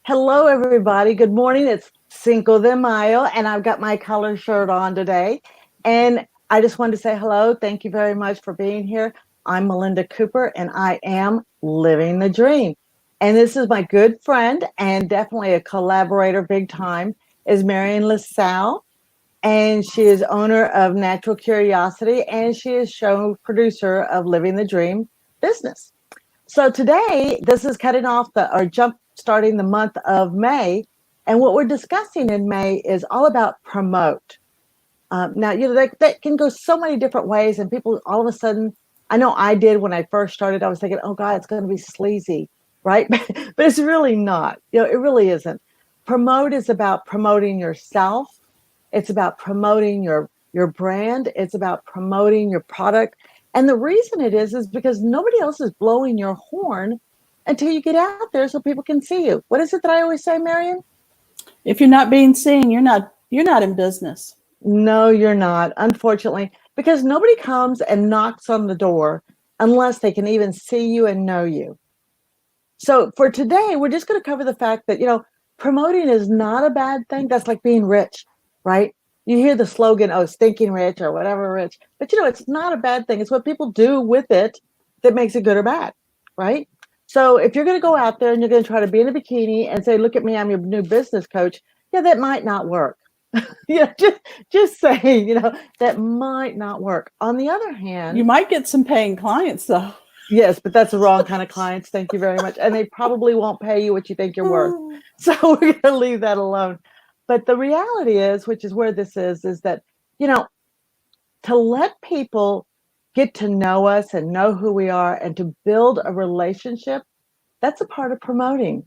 Hello, everybody. Good morning. It's Cinco de Mayo, and I've got my color shirt on today. And I just wanted to say hello. Thank you very much for being here. I'm Melinda Cooper, and I am living the dream. And this is my good friend and definitely a collaborator, big time, is Marion LaSalle. And she is owner of Natural Curiosity, and she is show producer of Living the Dream business. So today, this is cutting off jump starting the month of May. And what we're discussing in May is all about promote. Now, that can go so many different ways. And people all of a sudden, I know I did when I first started, I was thinking, oh God, it's going to be sleazy, right? But it's really not. It really isn't. Promote is about promoting yourself. It's about promoting your brand. It's about promoting your product. And the reason it is because nobody else is blowing your horn until you get out there so people can see you. What is it that I always say, Marion? If you're not being seen, you're not in business. No, you're not, unfortunately, because nobody comes and knocks on the door unless they can even see you and know you. So for today, we're just going to cover the fact that, promoting is not a bad thing. That's like being rich, right? You hear the slogan, oh, stinking rich or whatever rich, but it's not a bad thing. It's what people do with it that makes it good or bad, right? So if you're going to go out there and you're going to try to be in a bikini and say, look at me, I'm your new business coach. Yeah, that might not work. Just saying, that might not work. On the other hand, You might get some paying clients though. yes, but that's the wrong kind of clients. Thank you very much. And they probably won't pay you what you think you're worth. So we're going to leave that alone. But the reality is, which is where this is that, to let people get to know us and know who we are and to build a relationship, that's a part of promoting.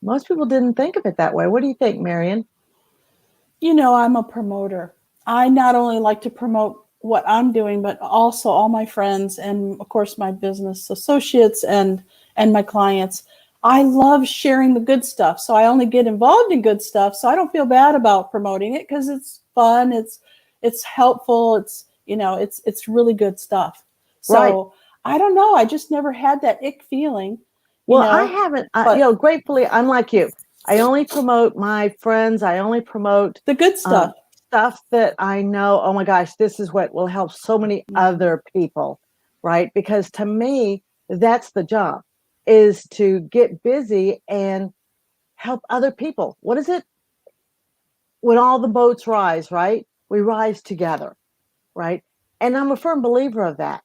Most people didn't think of it that way. What do you think, Marion? I'm a promoter. I not only like to promote what I'm doing, but also all my friends and of course my business associates and my clients. I love sharing the good stuff. So I only get involved in good stuff. So I don't feel bad about promoting it because it's fun. It's helpful. It's really good stuff. So Right. I don't know. I just never had that ick feeling. Well, I haven't, gratefully, I'm like you. I only promote my friends. I only promote the good stuff. Stuff that I know, oh my gosh, this is what will help so many other people, right? Because to me, that's the job, is to get busy and help other people. What is it? When all the boats rise, right? We rise together, right? And I'm a firm believer of that,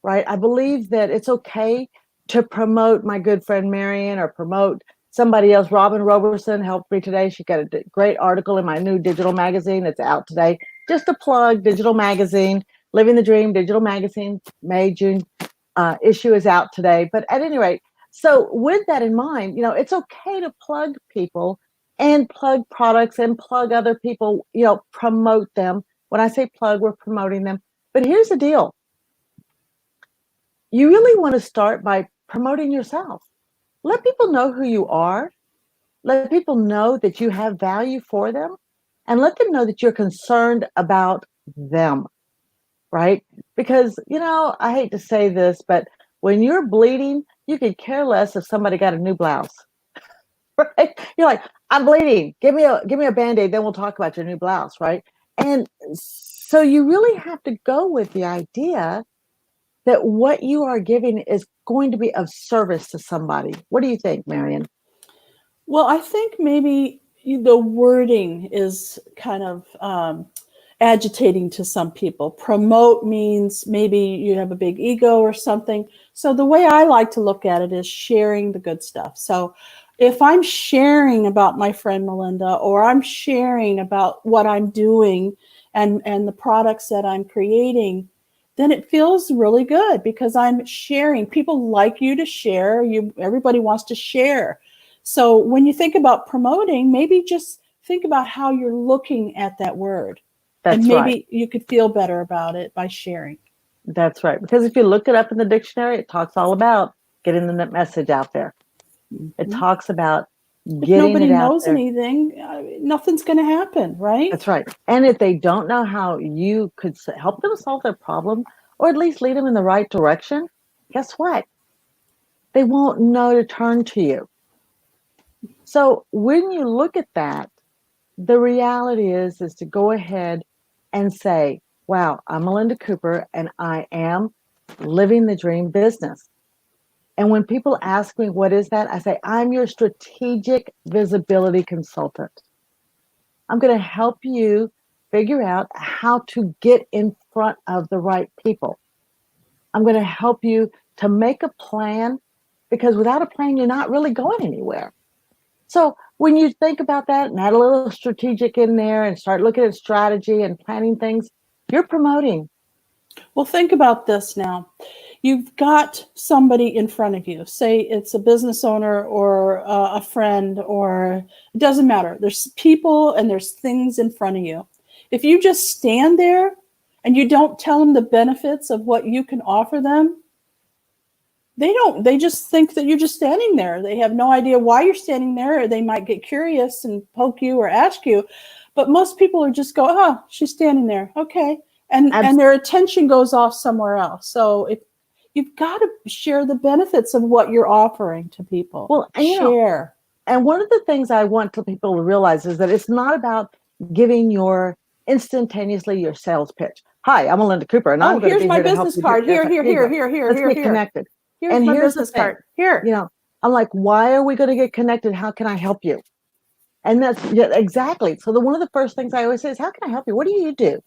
right? I believe that it's okay to promote my good friend Marion or promote somebody else. Robin Roberson helped me today. She got a great article in my new digital magazine that's out today. Just a plug, digital magazine, Living the Dream, digital magazine, May, June issue is out today. But at any rate, so with that in mind, it's okay to plug people and plug products and plug other people, promote them. When I say plug, we're promoting them. But here's the deal. You really want to start by promoting yourself. Let people know who you are. Let people know that you have value for them. And let them know that you're concerned about them, right? Because, I hate to say this, but when you're bleeding, you could care less if somebody got a new blouse, right? You're like, I'm bleeding. Give me a Band-Aid, then we'll talk about your new blouse, right? And so you really have to go with the idea that what you are giving is going to be of service to somebody. What do you think, Marion? Well, I think maybe the wording is kind of agitating to some people. Promote means maybe you have a big ego or something. So the way I like to look at it is sharing the good stuff. So if I'm sharing about my friend Melinda, or I'm sharing about what I'm doing and the products that I'm creating, then it feels really good because I'm sharing. People like you to share. Everybody wants to share. So when you think about promoting, maybe just think about how you're looking at that word. That's and maybe right. you could feel better about it by sharing. That's right. Because if you look it up in the dictionary, it talks all about getting the message out there. It talks about If getting nobody it out knows there. anything, nothing's going to happen, right? That's right. And if they don't know how you could help them solve their problem or at least lead them in the right direction, guess what? They won't know to turn to you. So when you look at that, the reality is to go ahead and say, wow, I'm Melinda Cooper and I am living the dream business. And when people ask me, what is that? I say, I'm your strategic visibility consultant. I'm going to help you figure out how to get in front of the right people. I'm going to help you to make a plan because without a plan, you're not really going anywhere. So when you think about that and add a little strategic in there and start looking at strategy and planning things, you're promoting. Well, think about this now. You've got somebody in front of you. Say it's a business owner or a friend, or it doesn't matter. There's people and there's things in front of you. If you just stand there and you don't tell them the benefits of what you can offer them, they just think that you're just standing there. They have no idea why you're standing there, or they might get curious and poke you or ask you. But most people are just go, oh, she's standing there. Okay. And their attention goes off somewhere else. So if you've got to share the benefits of what you're offering to people. Well, and share. And one of the things I want people to realize is that it's not about giving instantaneously your sales pitch. Hi, I'm Melinda Cooper, and I'm going to be here to help you. Here's my business card. Here. Let's get connected. Here's my business card. Here. I'm like, why are we going to get connected? How can I help you? And that's exactly. So one of the first things I always say is, how can I help you? What do you do?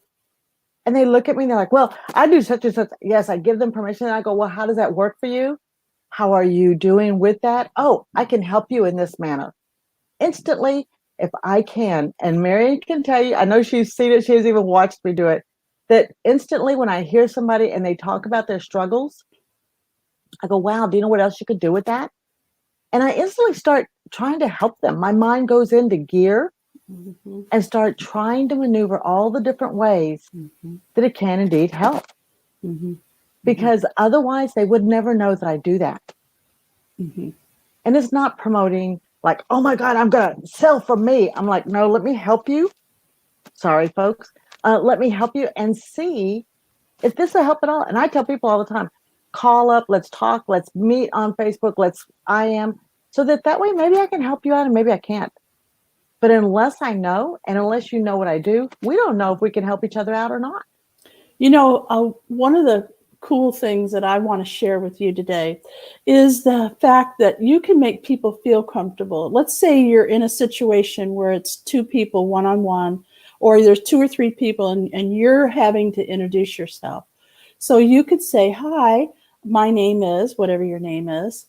And they look at me and they're like, well, I do such and such. Yes, I give them permission. And I go, well, how does that work for you? How are you doing with that? Oh, I can help you in this manner. Instantly, if I can, and Marion can tell you, I know she's seen it, she has even watched me do it, that instantly when I hear somebody and they talk about their struggles, I go, wow, do you know what else you could do with that? And I instantly start trying to help them. My mind goes into gear and start trying to maneuver all the different ways that it can indeed help. Because otherwise they would never know that I do that. And it's not promoting like, oh my God, I'm going to sell from me. I'm like, no, let me help you. Sorry, folks. Let me help you and see if this will help at all. And I tell people all the time, call up, let's talk, let's meet on Facebook, so that way maybe I can help you out and maybe I can't. But unless I know, and unless you know what I do, we don't know if we can help each other out or not. You know, one of the cool things that I want to share with you today is the fact that you can make people feel comfortable. Let's say you're in a situation where it's two people one-on-one, or there's two or three people and you're having to introduce yourself. So you could say, hi, my name is whatever your name is,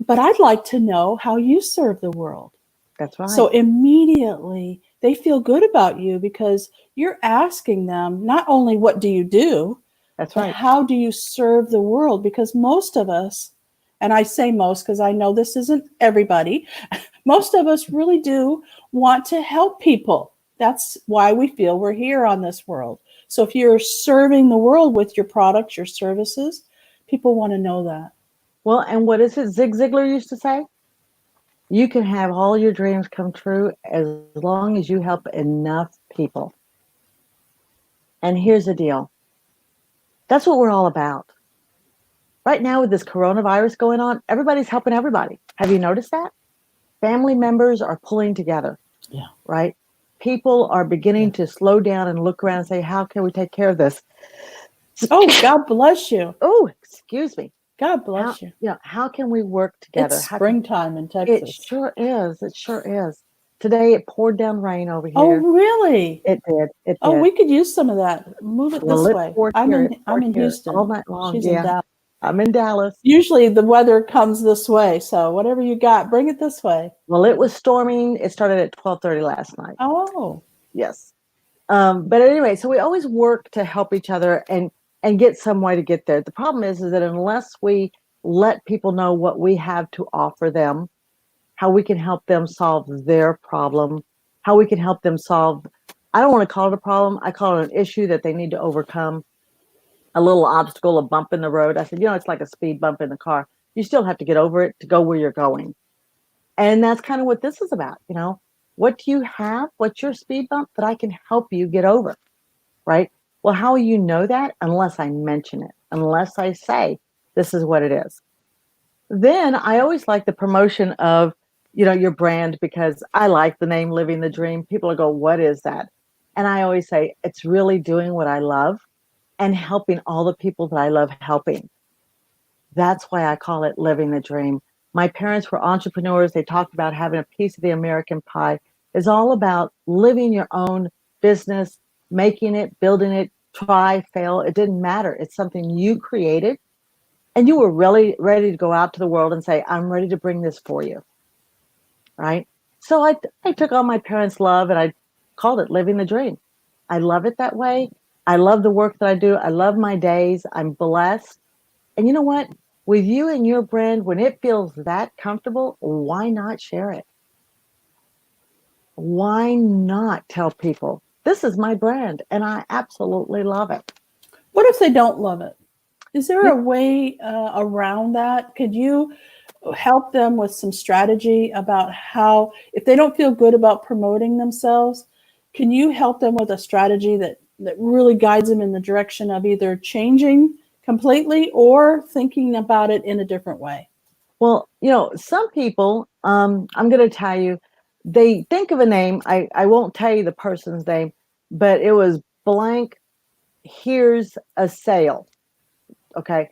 but I'd like to know how you serve the world. That's right. So immediately they feel good about you because you're asking them not only what do you do, that's but right, how do you serve the world? Because most of us, and I say most because I know this isn't everybody, most of us really do want to help people. That's why we feel we're here on this world. So if you're serving the world with your products, your services, people want to know that. Well, and what is it Zig Ziglar used to say? You can have all your dreams come true as long as you help enough people. And here's the deal. That's what we're all about. Right now with this coronavirus going on, everybody's helping everybody. Have you noticed that? Family members are pulling together. Yeah. Right? People are beginning to slow down and look around and say, how can we take care of this? Oh, God bless you. Oh, excuse me. God bless you. How can we work together? It's springtime in Texas. It sure is. It sure is. Today it poured down rain over here. Oh, really? It did. Oh, we could use some of that. Move it this way. I'm in Houston. All night long. She's in Dallas. I'm in Dallas. Usually the weather comes this way, so whatever you got, bring it this way. Well, it was storming. It started at 12:30 last night. Oh. Yes. But anyway, so we always work to help each other and get some way to get there. The problem is that unless we let people know what we have to offer them, how we can help them solve their problem, how we can help them solve, I don't want to call it a problem, I call it an issue that they need to overcome, a little obstacle, a bump in the road. I said, it's like a speed bump in the car. You still have to get over it to go where you're going. And that's kind of what this is about, What do you have? What's your speed bump that I can help you get over, right? Well, how will you know that? Unless I mention it, unless I say, this is what it is. Then I always like the promotion of, your brand, because I like the name Living the Dream. People will go, what is that? And I always say, it's really doing what I love and helping all the people that I love helping. That's why I call it Living the Dream. My parents were entrepreneurs. They talked about having a piece of the American pie. It's all about living your own business, making it, building it, try, fail. It didn't matter. It's something you created, and you were really ready to go out to the world and say, I'm ready to bring this for you. Right. So I took on my parents' love and I called it Living the Dream. I love it that way. I love the work that I do. I love my days. I'm blessed. And you know what? With you and your brand, when it feels that comfortable, why not share it? Why not tell people this is my brand and I absolutely love it? What if they don't love it? Is there You- a way around that? Could you help them with some strategy about how, if they don't feel good about promoting themselves, can you help them with a strategy that really guides them in the direction of either changing completely or thinking about it in a different way? Well, some people, I'm going to tell you, they think of a name. I won't tell you the person's name, but it was blank. Here's a sale. Okay.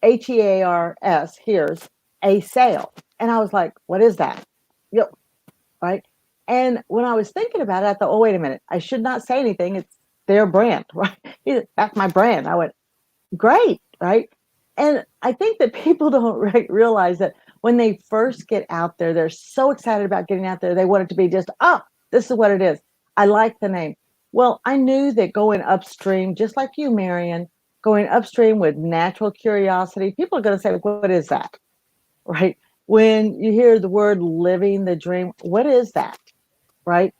HEARS, here's a sale. And I was like, what is that? Yep. Right. And when I was thinking about it, I thought, oh, wait a minute. I should not say anything. It's their brand, right? That's my brand. I went, great. Right. And I think that people don't realize that when they first get out there, they're so excited about getting out there. They want it to be just, oh, this is what it is. I like the name. Well, I knew that going upstream, just like you, Marion, going upstream with natural curiosity, people are going to say, what is that? Right? When you hear the word living the dream, what is that? Right?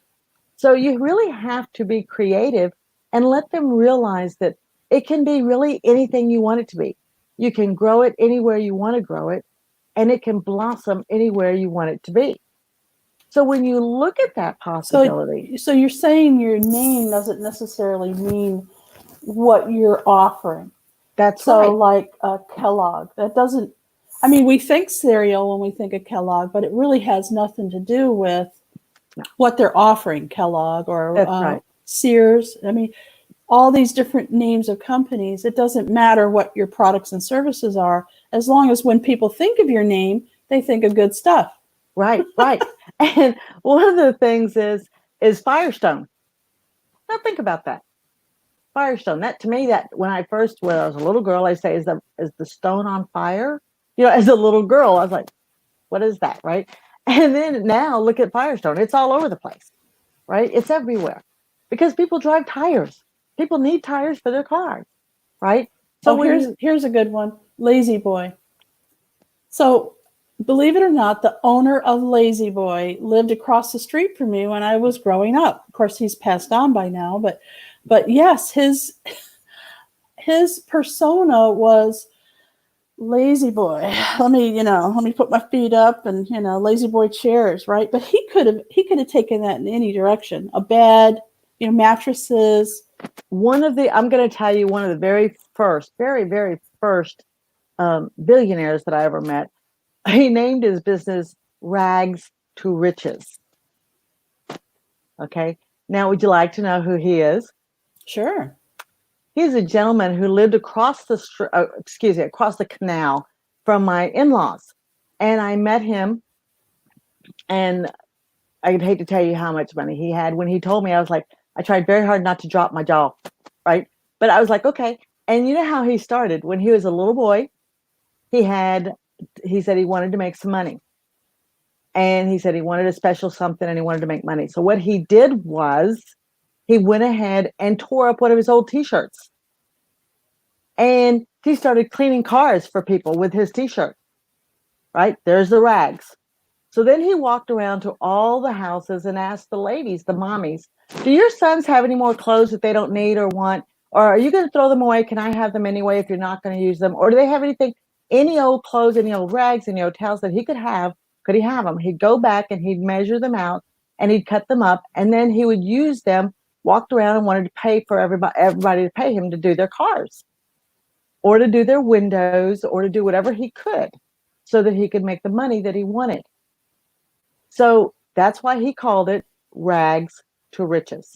So you really have to be creative and let them realize that it can be really anything you want it to be. You can grow it anywhere you want to grow it, and it can blossom anywhere you want it to be. So when you look at that So, possibility, so you're saying your name doesn't necessarily mean what you're offering. that's So, right. like Kellogg, that doesn't, I mean, we think cereal when we think of Kellogg, but it really has nothing to do with No, what they're offering, Kellogg or that's right. Sears. I mean, all these different names of companies, it doesn't matter what your products and services are, as long as when people think of your name, they think of good stuff. Right, right. And one of the things is Firestone. Now think about that. Firestone. That to me, that when I was a little girl, I say, is the stone on fire? As a little girl, I was like, what is that? Right. And then now look at Firestone. It's all over the place, right? It's everywhere because people drive tires. People need tires for their cars, right? So Oh, when here's you, here's a good one. Lazy Boy. So, believe it or not, the owner of Lazy Boy lived across the street from me when I was growing up. Of course, he's passed on by now, but yes, his persona was Lazy Boy. Let me put my feet up and Lazy Boy chairs, right? But he could have taken that in any direction. A bed, mattresses. I'm going to tell you one of the very first, very, very first billionaires that I ever met. He named his business Rags to Riches. Okay. Now, would you like to know who he is? Sure. He's a gentleman who lived across the canal from my in-laws. And I met him, and I'd hate to tell you how much money he had. When he told me, I was like, I tried very hard not to drop my jaw, right? But I was like, okay. And you know how he started? When he was a little boy, he said he wanted to make some money. And he said he wanted a special something and he wanted to make money. So what he did was he went ahead and tore up one of his old t-shirts. And he started cleaning cars for people with his t-shirt, right? There's the rags. So then he walked around to all the houses and asked the ladies, the mommies, do your sons have any more clothes that they don't need or want? Or are you going to throw them away? Can I have them anyway if you're not going to use them? Or do they have anything, any old clothes, any old rags, any old towels that he could have? Could he have them? He'd go back and he'd measure them out and he'd cut them up. And then he would use them, walked around and wanted to pay for everybody to pay him to do their cars or to do their windows or to do whatever he could so that he could make the money that he wanted. So that's why he called it rags to riches.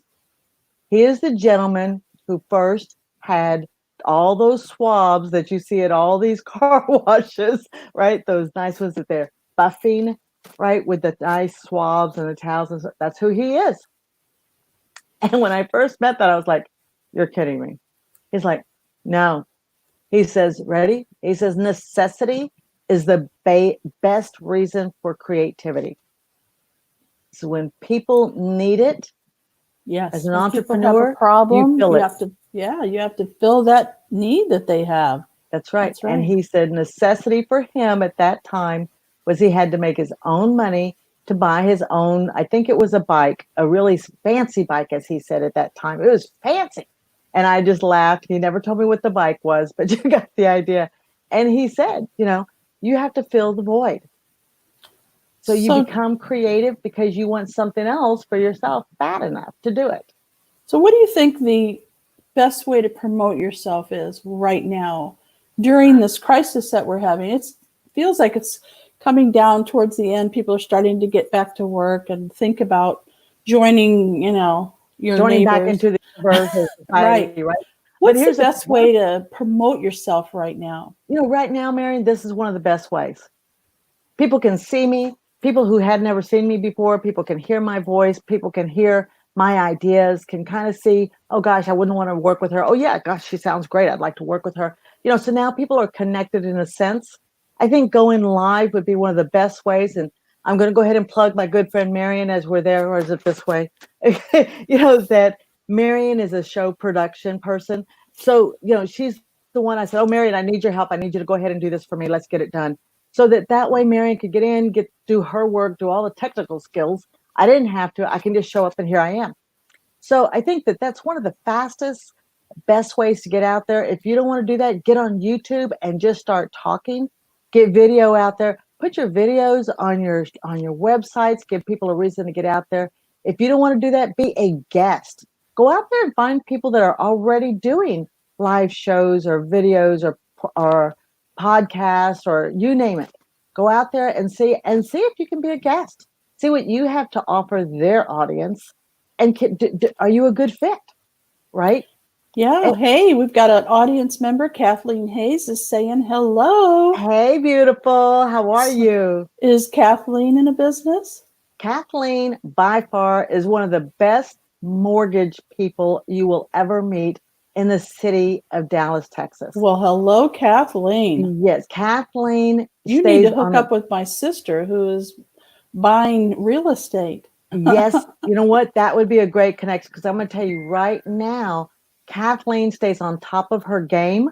He is the gentleman who first had all those swabs that you see at all these car washes, right? Those nice ones that they're buffing, right? With the nice swabs and the towels. And that's who he is. And when I first met that, I was like, you're kidding me. He's like, no. He says, ready? He says, necessity is the best reason for creativity. So when people need it, as Yes. an When people have a entrepreneur, you problem, feel you it. have to, yeah, you have to fill that need that they have. That's right. That's And right. he said necessity for him at that time was he had to make his own money to buy his own, I think it was a bike, a really fancy bike, as he said at that time. It was fancy. And I just laughed. He never told me what the bike was, but you got the idea. And he said, you have to fill the void. So you So, become creative because you want something else for yourself bad enough to do it. so what do you think the best way to promote yourself is right now during this crisis that we're having? It feels like it's coming down towards the end. People are starting to get back to work and think about joining, your Joining back neighbors. into the universe or Right. society, right? But What's the here's the thing. best way to promote yourself right now? Right now, Marion, this is one of the best ways. People can see me. People who had never seen me before, people can hear my voice. People can hear my ideas, can kind of see, oh gosh, I wouldn't want to work with her. Oh yeah, gosh, she sounds great. I'd like to work with her. So now people are connected in a sense. I think going live would be one of the best ways. And I'm going to go ahead and plug my good friend Marion as we're there, or is it this way? That Marion is a show production person. So, she's the one I said, oh, Marion, I need your help. I need you to go ahead and do this for me. Let's get it done. So that way Marion could get in, do her work, do all the technical skills. I didn't have to. I can just show up and here I am. So I think that's one of the fastest, best ways to get out there. If you don't want to do that, get on YouTube and just start talking. Get video out there. Put your videos on your websites. Give people a reason to get out there. If you don't want to do that, be a guest. Go out there and find people that are already doing live shows or videos or podcasts or you name it. Go out there and see if you can be a guest. See what you have to offer their audience, and are you a good fit, right? Yeah. And, Hey, we've got an audience member. Kathleen Hayes is saying hello. hey, beautiful, how are So, you? is Kathleen in a business? Kathleen, by far, is one of the best mortgage people you will ever meet in the city of Dallas, Texas. Well, hello, Kathleen. Yes, Kathleen You need to stays hook on the. up with my sister who is buying real estate. Yes, you know what? That would be a great connection because I'm going to tell you right now, Kathleen stays on top of her game.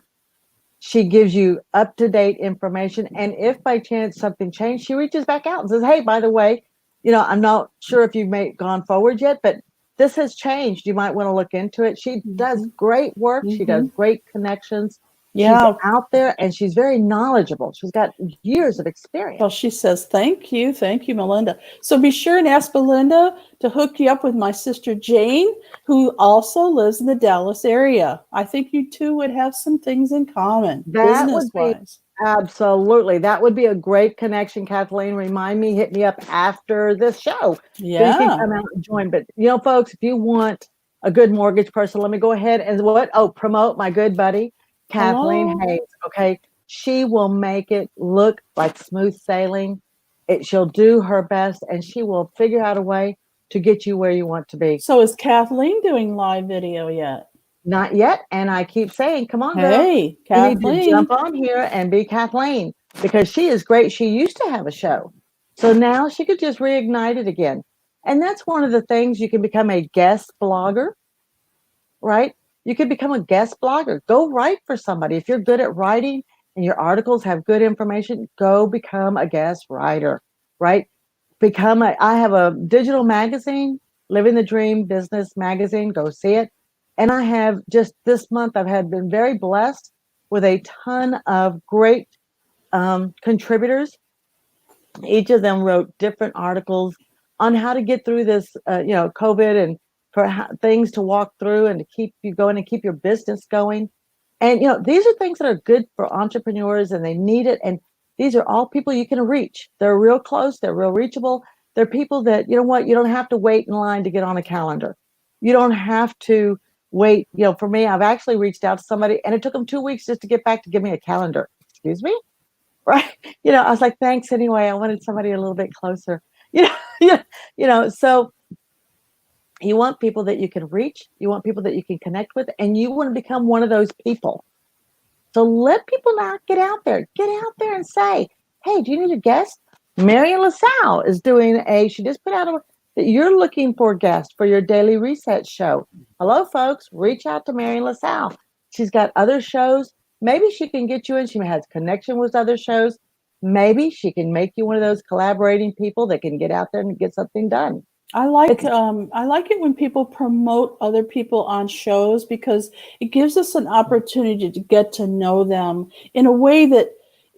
She gives you up to date information. And if by chance something changed, she reaches back out and says, hey, by the way, I'm not sure if you've gone forward yet, but this has changed. You might want to look into it. She does Mm-hmm. great work. She does Mm-hmm. great connections. She's Yeah. out there and she's very knowledgeable. She's got years of Well, experience. she says, thank you. Thank you, Melinda. So be sure and ask Melinda to hook you up with my sister Jane, who also lives in the Dallas area. I think you two would have some things in common, That business would be wise. absolutely. That would be a great connection, Kathleen. Remind me, hit me up after this show so you can Yeah. come out and join. But folks, if you want a good mortgage person, let me go ahead and promote my good buddy, Kathleen Hello. Hayes. Okay. She will make it look like smooth sailing. She'll do her best and she will figure out a way to get you where you want to be. So is Kathleen doing live video yet? Not yet. And I keep saying, come on, girl. Hey, You need to jump Kathleen. on here and be Kathleen because she is great. She used to have a show. So now she could just reignite it again. And that's one of the things you can become a guest blogger, right? You could become a guest blogger. Go write for somebody. If you're good at writing and your articles have good information, go become a guest writer, right? I have a digital magazine, Living the Dream Business Magazine. Go see it. And I have just this month, been very blessed with a ton of great contributors. Each of them wrote different articles on how to get through this, COVID, and for things to walk through and to keep you going and keep your business going. And these are things that are good for entrepreneurs, and they need it. And these are all people you can reach. They're real close. They're real reachable. They're people that, you know what, you don't have to wait in line to get on a calendar. You don't have to wait. For me, I've actually reached out to somebody and it took them 2 weeks just to get back to give me a calendar. Excuse me? Right. I was like, thanks anyway. I wanted somebody a little bit closer. Yeah. So you want people that you can reach, you want people that you can connect with, and you want to become one of those people. So let people not get out there. Get out there and say, hey, do you need a guest? Marion LaSalle is she just put out that you're looking for a guest for your daily reset show. Hello, folks. Reach out to Marion LaSalle. She's got other shows. Maybe she can get you in. She has connection with other shows. Maybe she can make you one of those collaborating people that can get out there and get something done. I like it when people promote other people on shows, because it gives us an opportunity to get to know them in a way that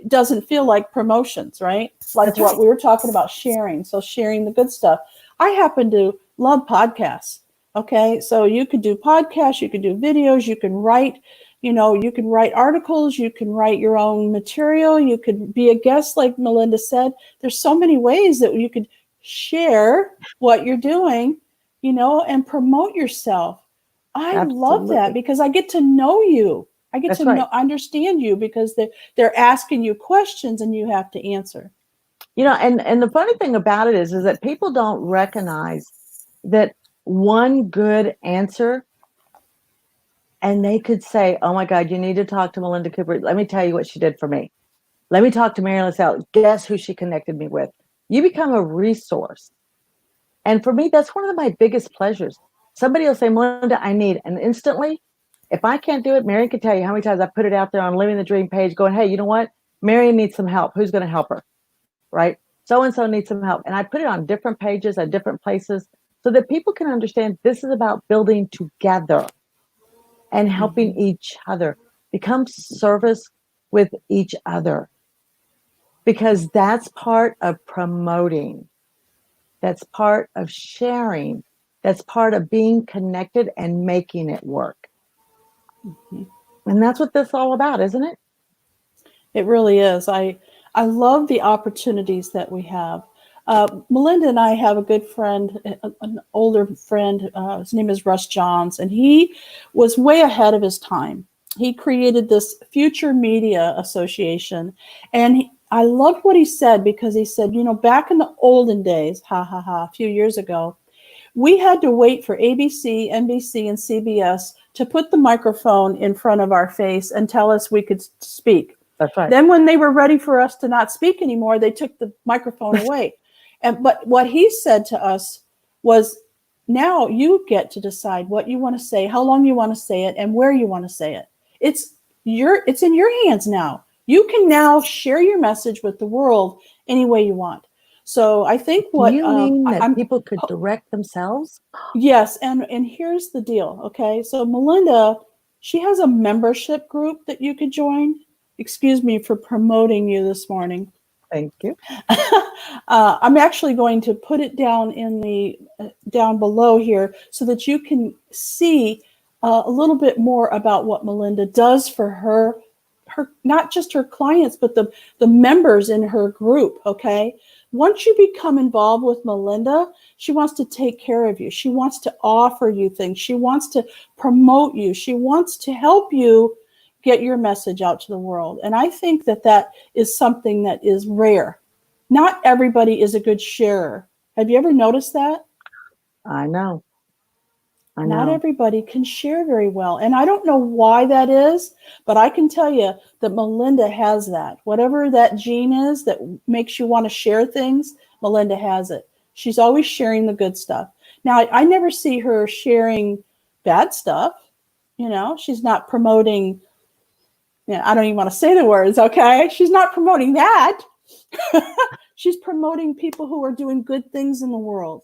doesn't feel like promotions, right? Like That's what right. we were talking about, sharing. So sharing the good stuff. I happen to love podcasts. Okay. So you could do podcasts, you could do videos, you can write, you can write articles, you can write your own material, you could be a guest, like Melinda said. There's so many ways that you could share what you're doing, and promote yourself. I love that Absolutely. because I get to know you. I get That's to right. understand you, because they're asking you questions and you have to answer. And the funny thing about it is that people don't recognize that one good answer, and they could say, oh my God, you need to talk to Melinda Cooper. Let me tell you what she did for me. Let me talk to Mary LaSalle. Guess who she connected me with? You become a resource. And for me, that's one of my biggest pleasures. Somebody will say, Melinda, I need, and instantly, if I can't do it, Marion can tell you how many times I put it out there on Living the Dream page going, hey, you know what? Marion needs some help. Who's going to help her? Right? So-and-so needs some help. And I put it on different pages at different places so that people can understand this is about building together and helping each other, become service with each other, because that's part of promoting. That's part of sharing. That's part of being connected and making it work. Mm-hmm. And that's what this is all about, isn't it? It really is. I love the opportunities that we have. Melinda and I have a good friend, an older friend. His name is Russ Johns, and he was way ahead of his time. He created this Future Media Association, and I loved what he said, because he said, back in the olden days, a few years ago, we had to wait for ABC, NBC, and CBS to put the microphone in front of our face and tell us we could speak. That's right. Then when they were ready for us to not speak anymore, they took the microphone away. But what he said to us was, now you get to decide what you want to say, how long you want to say it, and where you want to say it. It's in your hands now. You can now share your message with the world any way you want. So I think Do what you mean that I'm people could direct themselves? yes, and here's the deal. Okay, so Melinda, she has a membership group that you could join. Excuse me for promoting you this morning. Thank you. I'm actually going to put it down in the down below here so that you can see a little bit more about what Melinda does for her not just her clients, but the members in her group. Okay, once you become involved with Melinda, she wants to take care of you. She wants to offer you things. She wants to promote you. She wants to help you get your message out to the world. And I think that is something that is rare. Not everybody is a good sharer. Have you ever noticed that? I know. Not everybody can share very well. And I don't know why that is, but I can tell you that Melinda has that. Whatever that gene is that makes you want to share things, Melinda has it. She's always sharing the good stuff. Now, I never see her sharing bad stuff. She's not promoting, I don't even want to say the words, okay? She's not promoting that. She's promoting people who are doing good things in the world.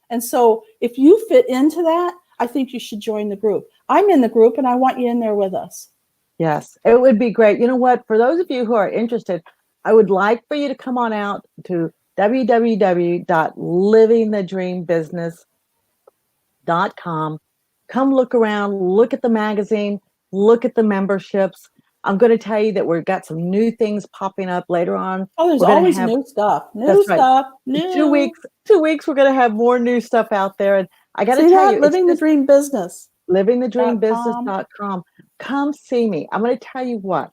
And so if you fit into that, I think you should join the group. I'm in the group and I want you in there with us. Yes, it would be great. You know what? For those of you who are interested, I would like for you to come on out to www.livingthedreambusiness.com. Come look around, look at the magazine, look at the memberships. I'm going to tell you that we've got some new things popping up later on. Oh, there's We're going to always have, new stuff. New that's right. stuff. In New. 2 weeks, we're going to have more new stuff out there. And I got to See tell that? you, it's Living the just dream business. .com. livingthedreambusiness.com. Come see me. I'm going to tell you what.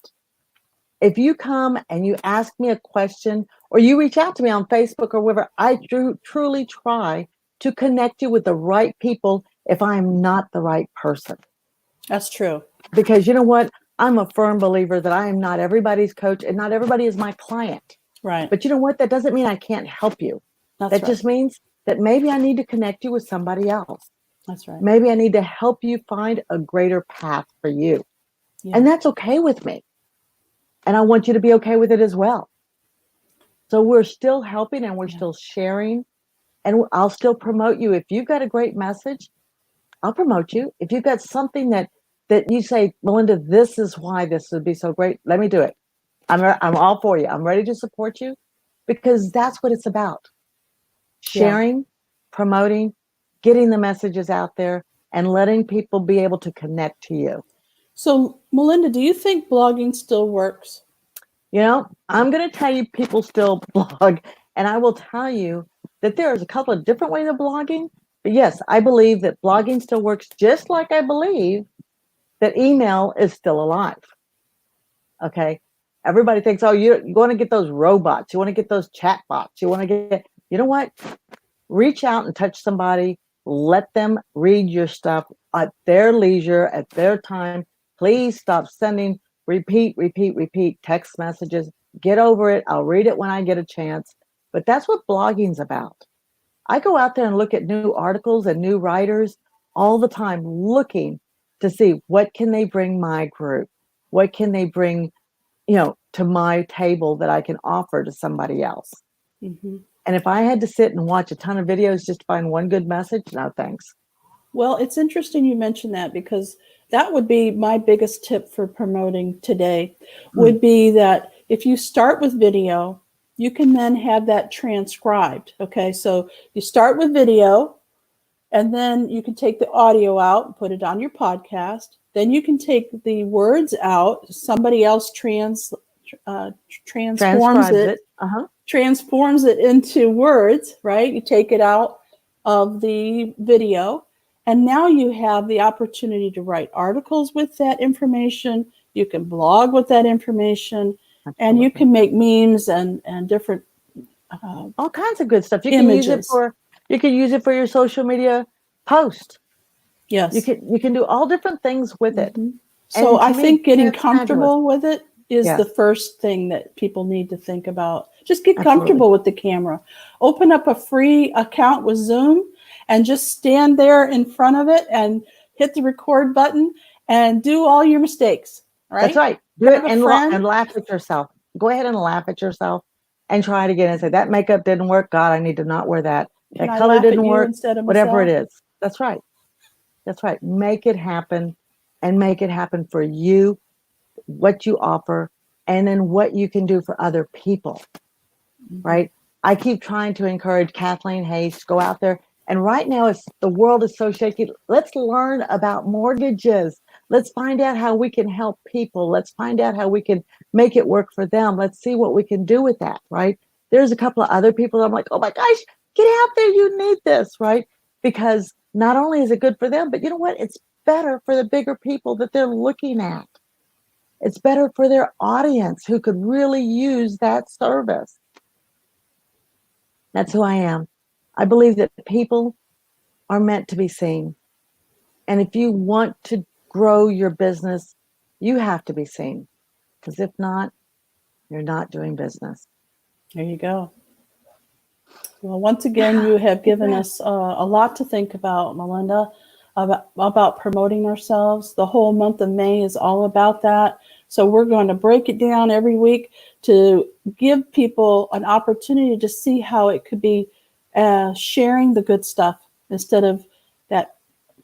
If you come and you ask me a question or you reach out to me on Facebook or wherever, I truly try to connect you with the right people if I'm not the right person. That's true. Because you know what? I'm a firm believer that I am not everybody's coach and not everybody is my client. Right. But you know what? That doesn't mean I can't help you. That's That right. just means that maybe I need to connect you with somebody else. That's right. Maybe I need to help you find a greater path for you. Yeah. And that's okay with me. And I want you to be okay with it as well. So we're still helping and we're still sharing, and I'll still promote you. If you've got a great message, I'll promote you. If you've got something that you say, Melinda, this is why this would be so great, let me do it. I'm all for you. I'm ready to support you because that's what it's about. Sharing, promoting, getting the messages out there, and letting people be able to connect to you. So, Melinda, do you think blogging still works? You know, I'm going to tell you people still blog, and I will tell you that there's a couple of different ways of blogging. But yes, I believe that blogging still works just like I believe that email is still alive. Okay. Everybody thinks, oh, you want to get those robots. You want to get those chat bots. You want to get, you know what? Reach out and touch somebody. Let them read your stuff at their leisure, at their time. Please stop sending repeat text messages. Get over it. I'll read it when I get a chance. But that's what blogging's about. I go out there and look at new articles and new writers all the time, looking to see what can they bring my group? What can they bring, to my table that I can offer to somebody else? Mm-hmm. And if I had to sit and watch a ton of videos just to find one good message, no thanks. Well, it's interesting you mentioned that because that would be my biggest tip for promoting today would be that if you start with video, you can then have that transcribed. Okay, so you start with video and then you can take the audio out and put it on your podcast. Then you can take the words out. Somebody else transforms it. Transforms it into words, right? You take it out of the video, and now you have the opportunity to write articles with that information. You can blog with that information, and you can make memes and different all kinds of good stuff. You images. can use it for your social media post. Yes, you can do all different things with it. So I think getting comfortable with it is Yes. the first thing that people need to think about. Just get Absolutely. comfortable with the camera. Open up a free account with Zoom and just stand there in front of it and hit the record button and do all your mistakes. Right? That's right. Do it and laugh at yourself. Go ahead and laugh at yourself and try it again and say, that makeup didn't work. God, I need to not wear that. That color didn't work. Whatever it is. That's right. That's right. Make it happen, and make it happen for you, what you offer, and then what you can do for other people. Right? I keep trying to encourage Kathleen Hayes to go out there. And right now, the world is so shaky. Let's learn about mortgages. Let's find out how we can help people. Let's find out how we can make it work for them. Let's see what we can do with that, right? There's a couple of other people I'm like, oh my gosh, get out there. You need this, right? Because not only is it good for them, but you know what? It's better for the bigger people that they're looking at. It's better for their audience who could really use that service. That's who I am. I believe that people are meant to be seen. And if you want to grow your business, you have to be seen. Because if not, you're not doing business. There you go. Well, once again, you have given us a lot to think about, Melinda, about promoting ourselves. The whole month of May is all about that. So we're going to break it down every week to give people an opportunity to see how it could be sharing the good stuff instead of that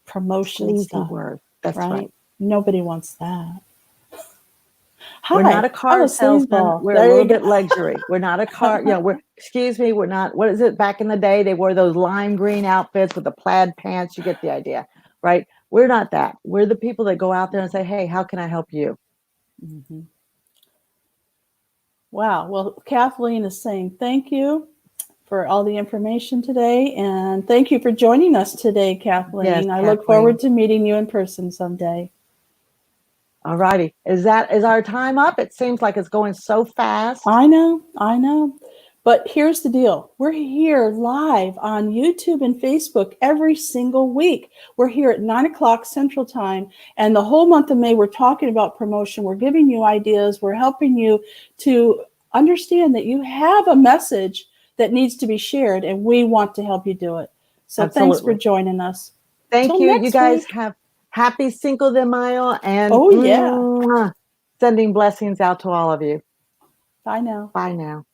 promotion stuff. Word. That's right. Nobody wants that. We're not a car salesman. We're a little bit luxury. We're not a car. We're not. What is it? Back in the day, they wore those lime green outfits with the plaid pants. You get the idea, right? We're not that. We're the people that go out there and say, hey, how can I help you? Mm-hmm. Wow. Well, Kathleen is saying thank you for all the information today. And thank you for joining us today, Yes, Kathleen. I look Kathleen. forward to meeting you in person someday. All righty. Is our time up? It seems like it's going so fast. I know. But here's the deal. We're here live on YouTube and Facebook every single week. We're here at 9 o'clock Central Time. And the whole month of May, we're talking about promotion. We're giving you ideas. We're helping you to understand that you have a message that needs to be shared, and we want to help you do it. So thanks for Absolutely. joining us. Thank Till you. You next guys week. have happy Cinco de Mayo and Oh, yeah. sending blessings out to all of you. Bye now. Bye now.